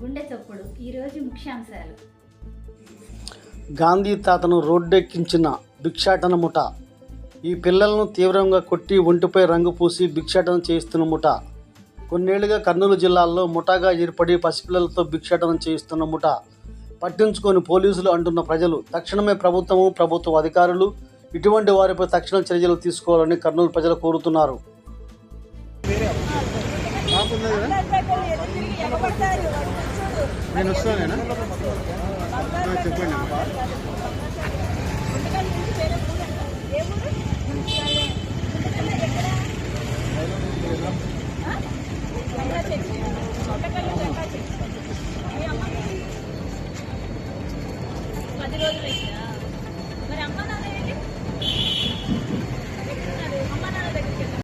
గుండె చప్పుడు. ఈరోజు ముఖ్యాంశాలు. గాంధీ తాతను రోడ్డెక్కించిన భిక్షాటన ముఠ. ఈ పిల్లలను తీవ్రంగా కొట్టి ఒంటిపై రంగు పూసి భిక్షాటన చేయిస్తున్న ముఠ. కొన్నేళ్లుగా కర్నూలు జిల్లాలో ముఠాగా ఏర్పడి పసిపిల్లలతో భిక్షాటన చేయిస్తున్న ముఠ పట్టించుకొని పోలీసులు అంటున్న ప్రజలు. తక్షణమే ప్రభుత్వ అధికారులు ఇటువంటి వారిపై తక్షణ చర్యలు తీసుకోవాలని కర్నూలు ప్రజలు కోరుతున్నారు. నేను వస్తానేనా చెప్పండి. పది రోజులు